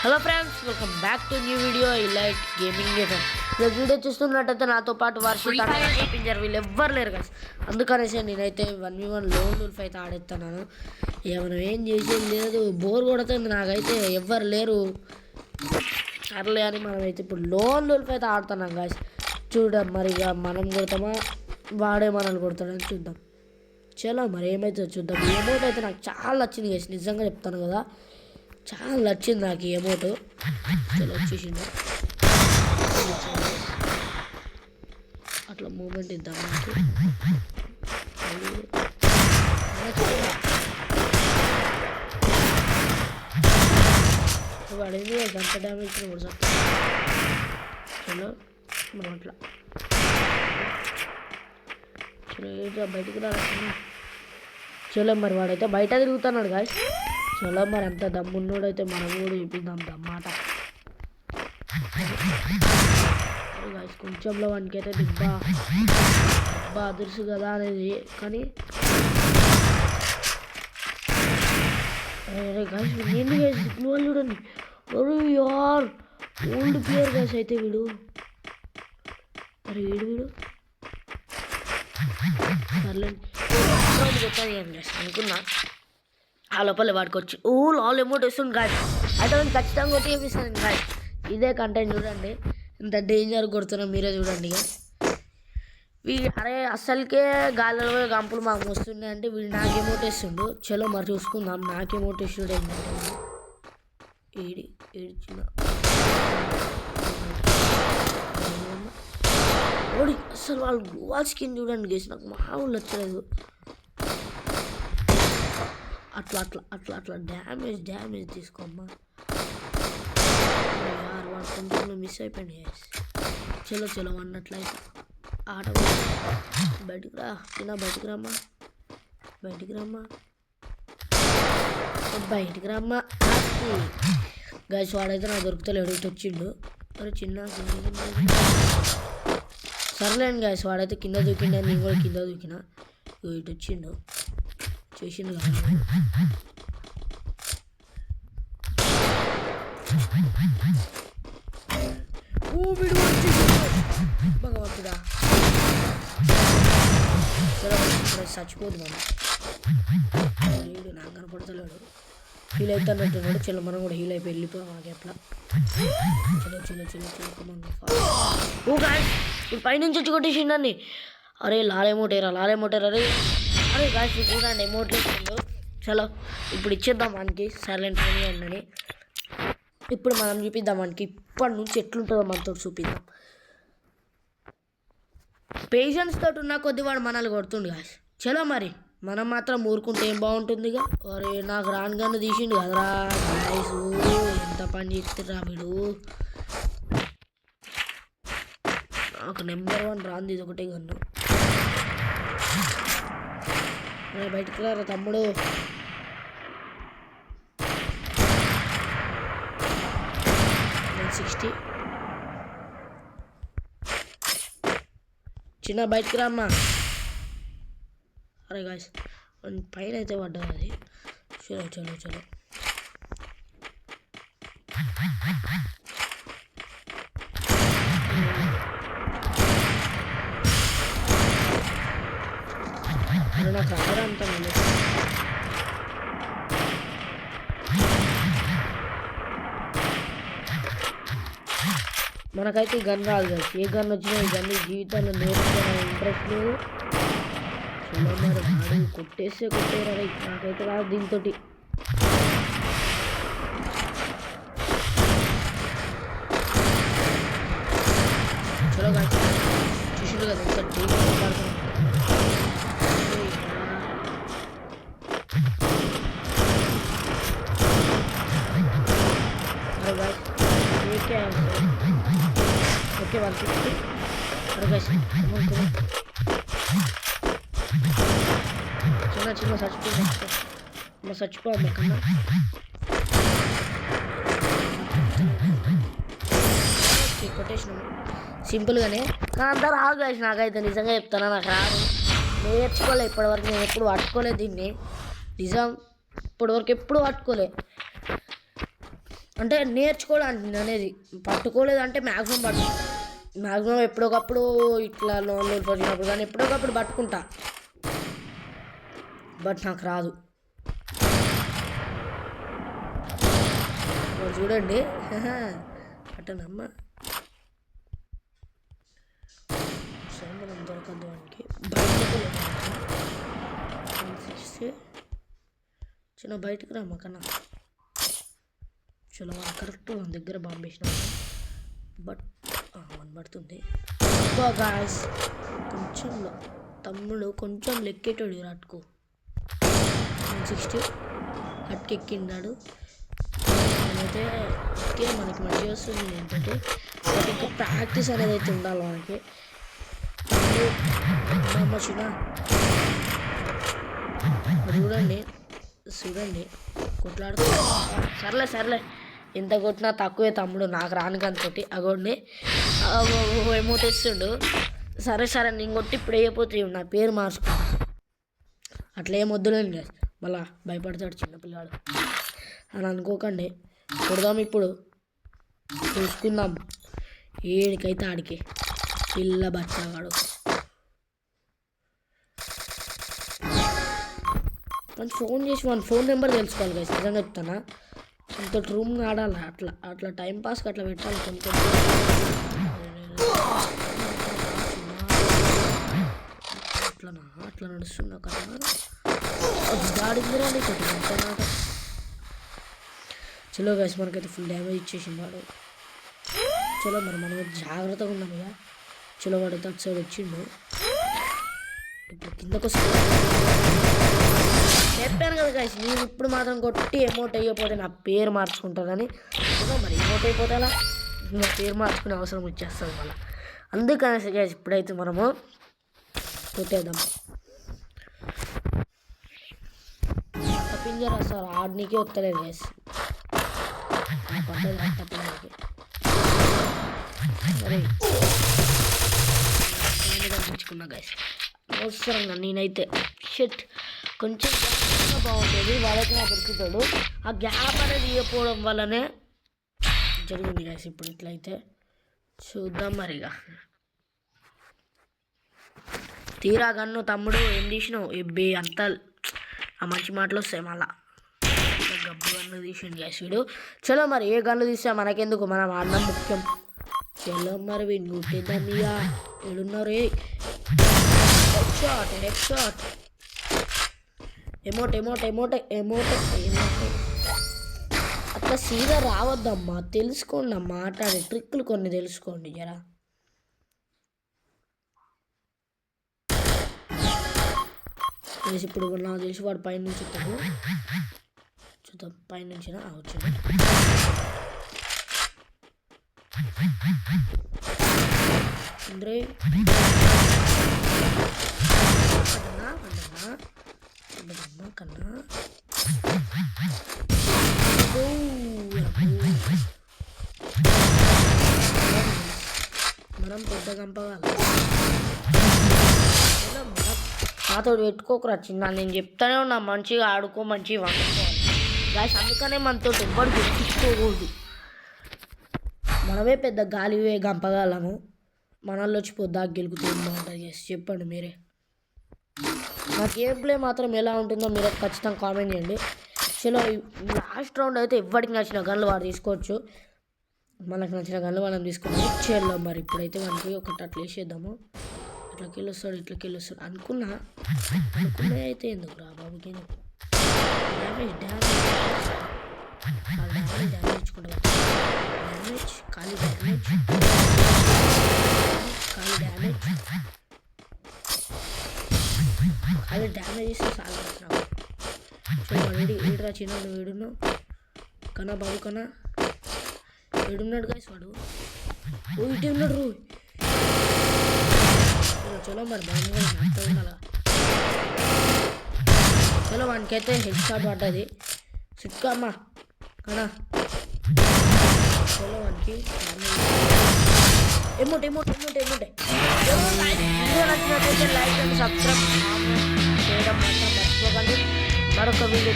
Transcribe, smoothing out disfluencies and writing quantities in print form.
Hello friends, welcome back to new video elite gaming game. Video చూస్తున్నట్టయితే నాతో పాటు వర్షిత్ పింజర్ వీళ్ళు ఎవ్వరు లేరు కదా, అందుకనేసి నేనైతే 1v1 లోన్ వుల్ఫ్ అయితే ఆడేస్తున్నాను. మనం ఏం చేసేది లేదు, బోర్ కొడుతుంది నాకైతే, ఎవ్వరు లేరు. సర్లే అని మనమైతే ఇప్పుడు లోన్ వుల్ఫ్ అయితే ఆడుతున్నాం గాయస్. చూద్దాం మరి ఇక మనం కొడతామా వాడే మనల్ని కొడతాడని చూద్దాం. చలో మరి ఏమైతే చూద్దాం. ఈ అమౌంట్ అయితే నాకు చాలా నచ్చింది గాయస్, నిజంగా చెప్తాను కదా, చాలా నచ్చింది నాకు ఈ అమౌంట్. చలో వచ్చేసింది, అట్లా మూమెంట్ ఇద్దాం నాకు. పడింది అంత డ్యామేజ్ కూడా సార్. చలో మనం అట్లా చలో బయటికి రావాలి. చలో మరి వాడైతే బయట తిరుగుతున్నాడు గాయస్. చలో మరి అంత దమ్మున్నోడైతే మనం కూడా చూపిద్దాం దమ్మాట. గాయస్ కొంచెంలో వానికి అయితే దిబ్బా అదుర్సు కదా అనేది, కానీ గాయస్ ఏంది గాయస్ వాళ్ళు చూడండి. అరే యార్ ఓల్డ్ ప్లేయర్ గాయస్ అయితే వీడు. అరే వీడు సర్లేండి అనుకున్నా. ఆ లోపల వాడుకోవచ్చు. లాల్ అమౌంట్ వస్తుంది గాయస్, అయితే ఖచ్చితంగా కొట్టి చూపిస్తాను గాయస్. ఇదే కంటెంట్ చూడండి, ఇంత డేంజర్ కొడుతున్నాం, మీరే చూడండి ఇక. అరే అస్సలకే గాలిలో గంపులు మాకు వస్తున్నాయి అంటే వీడు నాకు అమౌంట్ వేస్తుండు. చలో మరి చూసుకుందాం నాకు అమౌంట్ వేస్తుడు ఏంటంటే. ఏడిచిన ఓడి అసలు వాళ్ళు గ్లోవల్ స్కిన్ చూడండి గేసి, నాకు మామూలు నచ్చలేదు. అట్లా అట్లా అట్లా అట్లా డ్యామేజ్ తీసుకోమ్మా. వాడు కొంచెం మిస్ అయిపోయింది గేస్. చలో అన్నట్లయితే ఆట బయటికి రా చిన్న, బయటికి రమ్మా గైస్. వాడైతే నాకు దొరుకుతలేడు, ఇటు వచ్చిండు. అరే చిన్న సర్లేండి గైస్, వాడైతే కింద దూకిండు, నేను కూడా కింద దూకినా. ఇటు వచ్చిండు, చేసిండు కదా. భగవంతుడా చచ్చిపోదు మనం. నాకు కనపడతలేడు, హీల్ అవుతున్నట్టున్నాడు. చలో మనం కూడా హీల్ అయిపోయి వెళ్ళిపోయాం మాకు ఎట్లా. చలో ఇప్పుడు పైనుంచి వచ్చి కొట్టేసిండీ. అరే లాలేమోటేరా అరే గాయస్ చూడండి అమౌంట్ ఇస్తుండు. చలో ఇప్పుడు ఇచ్చేద్దాం మనకి సైలెంట్ అని. ఇప్పుడు మనం చూపిద్దాం మనకి ఇప్పటి నుంచి ఎట్లుంటుందో మనతో చూపిద్దాం. పేషెన్స్ తోటి ఉన్న కొద్ది వాడు మనల్ని కొడుతుండు గాయస్. చలో మరి మనం మాత్రం ఊరుకుంటే ఏం బాగుంటుందిగా. అరే నాకు రాను గన్ను తీసిండు కదరా గాయస్, ఎంత పని చేస్తురా వీడు. నాకు నెంబర్ 1 రాంది ఇది ఒకటే గన్ను. బయటికి రారా తమ్ముడు. చిన్న బయటికి రామ్మా. అరే గాయస్ పైన అయితే పడ్డా అది. చలో నాకు రావడం అంతా మనకైతే ఈ గన్ రాదు కదా. ఏ గన్ వచ్చినా ఈ గన్ జీవితాన్ని నేర్చుకోవాలని ఇంట్రెస్ట్ లేదు. చలో మరి వాడు కొట్టేరా. నాకైతే రాదు దీంతో. చలో గాయస్ చూసారు కదా ఎంత డేంజర్. ఓకే 160. చిన్న చచ్చిపోవాలి కన్నా. కొట్టేసిన సింపుల్గానే, కానీ అందరూ రాదు గాయస్. నాకైతే నిజంగా చెప్తాను, నాకు రాదు, నేర్చుకోలే ఇప్పటివరకు. నేను ఎప్పుడు పట్టుకోలేదు దీన్ని, నిజం ఇప్పటివరకు ఎప్పుడు పట్టుకోలే. అంటే నేర్చుకోవడానికి అనేది పట్టుకోలేదు అంటే మ్యాక్సిమం ఎప్పుడొకప్పుడు ఇట్లా లోన్లు వచ్చినప్పుడు కానీ ఎప్పుడొకప్పుడు పట్టుకుంటా, బట్ నాకు రాదు. చూడండి అట్టనమ్మ మనం దొరకద్దు వానికి చిన్న బయటకు రా కన్నా. చలో మనం కరెక్ట్ మన దగ్గర బాంబు వేసినాం, బట్ వన్ పడుతుంది. గాయస్ కొంచెం తమ్ముడు కొంచెం లెక్కేటాడు అటుకు 160 అటుకు ఎక్కిండాడు. అయితే ఓకే మనకి మంచిగా వస్తుంది ఏంటంటే బట్ ఇంకా ప్రాక్టీస్ అనేది అయితే ఉండాలి మనకి. అమ్మ చిన్న చూడండి కొట్లాడుతూ సర్లే ఎంత కొట్టినా తక్కువే తమ్ముడు, నాకు రానికంతోటి అగోండి ఎమోట్ ఇస్తుండు. సరే నేను కొట్టి ఇప్పుడు అయిపోతే నా పేరు మార్చుకుంటా, అట్లా ఏం వద్దులేండి కదా, మళ్ళా భయపడతాడు చిన్నపిల్లాడు అని అనుకోకండి. కొడదాం ఇప్పుడు, చూసుకుందాం ఏడికైతే ఆడికి పిల్ల బచ్చాగాడు. కొంచెం ఫోన్ చేసి మన ఫోన్ నెంబర్ తెలుసుకోవాలి కదా, నిజంగా చెప్తానా. ఇంత రూమ్ ఆడాలి అట్లా టైంపాస్కి అట్లా పెట్టాలి కొంచెం. అట్లా నడుస్తున్నా కదా గాడిందిరా నీకు. చలో గైస్ మనకైతే ఫుల్ డ్యామేజ్ ఇచ్చేసింది వాడు. చలో మనం జాగ్రత్తగా ఉన్నాం ఇక. చలో వాడు అటు సైడ్ వచ్చిండు, ఇప్పుడు కిందకు చెప్పాను కదా గైస్, నేను ఇప్పుడు మాత్రం కొట్టి ఎమోట్ అయిపోతే నా పేరు మార్చుకుంటానని. మరి ఎమోట్ అయిపోతే అలా నా పేరు మార్చుకునే అవసరం వచ్చేస్తుంది మళ్ళీ. అందుకనేసి గైస్ ఇప్పుడైతే మనము కొట్టేద్దాం. పింజర్ అసలు ఆడనీకే వస్తలేదు గైస్, పడ్డది పింజర్కి. సరే కనిపించుకున్నా గైస్ అవసరంగా నేనైతే షెట్ కొంచెం బాగుంటుంది, వాళ్ళకి నా దొరుకుతాడు. ఆ గ్యాప్ అనేది ఇవ్వకపోవడం వల్లనే జరిగింది గైస్. ఇప్పుడు ఇట్లయితే చూద్దాం మరిగా. తీరా గన్ను తమ్ముడు ఏం తీసినావు ఎబ్బే అంతా ఆ మంచి మాటలు వస్తాయి మళ్ళా. గబ్బు గన్ను తీసిండు గ్యాస్ వీడు. చలో మరి ఏ గన్ను తీస్తే మనకెందుకు, మనం ఆడడం ముఖ్యం. చలో మరి వీడిని కొట్టేద్దాం ఇక. ఏడున్నారు నెక్స్ట్ షాట్ ఎమోట్ అట్లా సీదా రావద్దమ్మా, తెలుసుకోండి అమ్మా, మాట్లాడే ట్రిక్లు కొన్ని తెలుసుకోండి జరా. ఇప్పుడు నాకు తెలిసి వాడు పైన నుంచి వస్తాడు, చూద్దాం పైన నుంచి వచ్చింది. అందరే కన్నా మనం పెద్ద గంపగాలి. నాతో పెట్టుకోకరా చిన్న, నేను చెప్తానే ఉన్నా మంచిగా ఆడుకో మంచిగా వండుకోవాలి గాయస్. అందుకనే మనతో ఎవ్వరు గెలిపించుకోకూడదు, మనమే పెద్ద గాలివే గంపగలము. మనల్లో వచ్చి పొద్దా గెలుకుతుంది బాగుంటుంది గైస్, చెప్పండి మీరే. నా గేమ్ ప్లే మాత్రం ఎలా ఉంటుందో మీరు ఖచ్చితంగా కామెంట్ చేయండి. చలో లాస్ట్ రౌండ్ అయితే ఎవరికి నచ్చిన గన్లు వాడు తీసుకోవచ్చు, మనకు నచ్చిన గన్లు మనం తీసుకోవాలి. చలో మరి ఇప్పుడైతే మనకి ఒకటి అట్లా వేసేద్దాము. ఇట్లకి వెళ్ళొస్తాడు అనుకున్నా అయితే ఎందుకు రా బాబుకి డ్యామేజ్ ఇచ్చుకుంటా. ఖాళీ డ్యామేజ్ ఇస్తే చాలు. వీడురా చిన్నాడు, వీడును కన్నా బాబు కన్నా వీడున్నాడు గైస్. వాడు ఇటు ఉన్నాడు రూ. చలో మరి బాగా ఉండాలి. చలో వానికైతే హెడ్ షాట్ పడ్డది, సిక్కా అమ్మ కన్నా. చలో వానికి ఎమోట్ నచ్చినట్లయితే లైక్ అండ్ సబ్స్క్రైబ్ చేయడం మాత్రం మర్చిపోకండి. మరొక వీడియో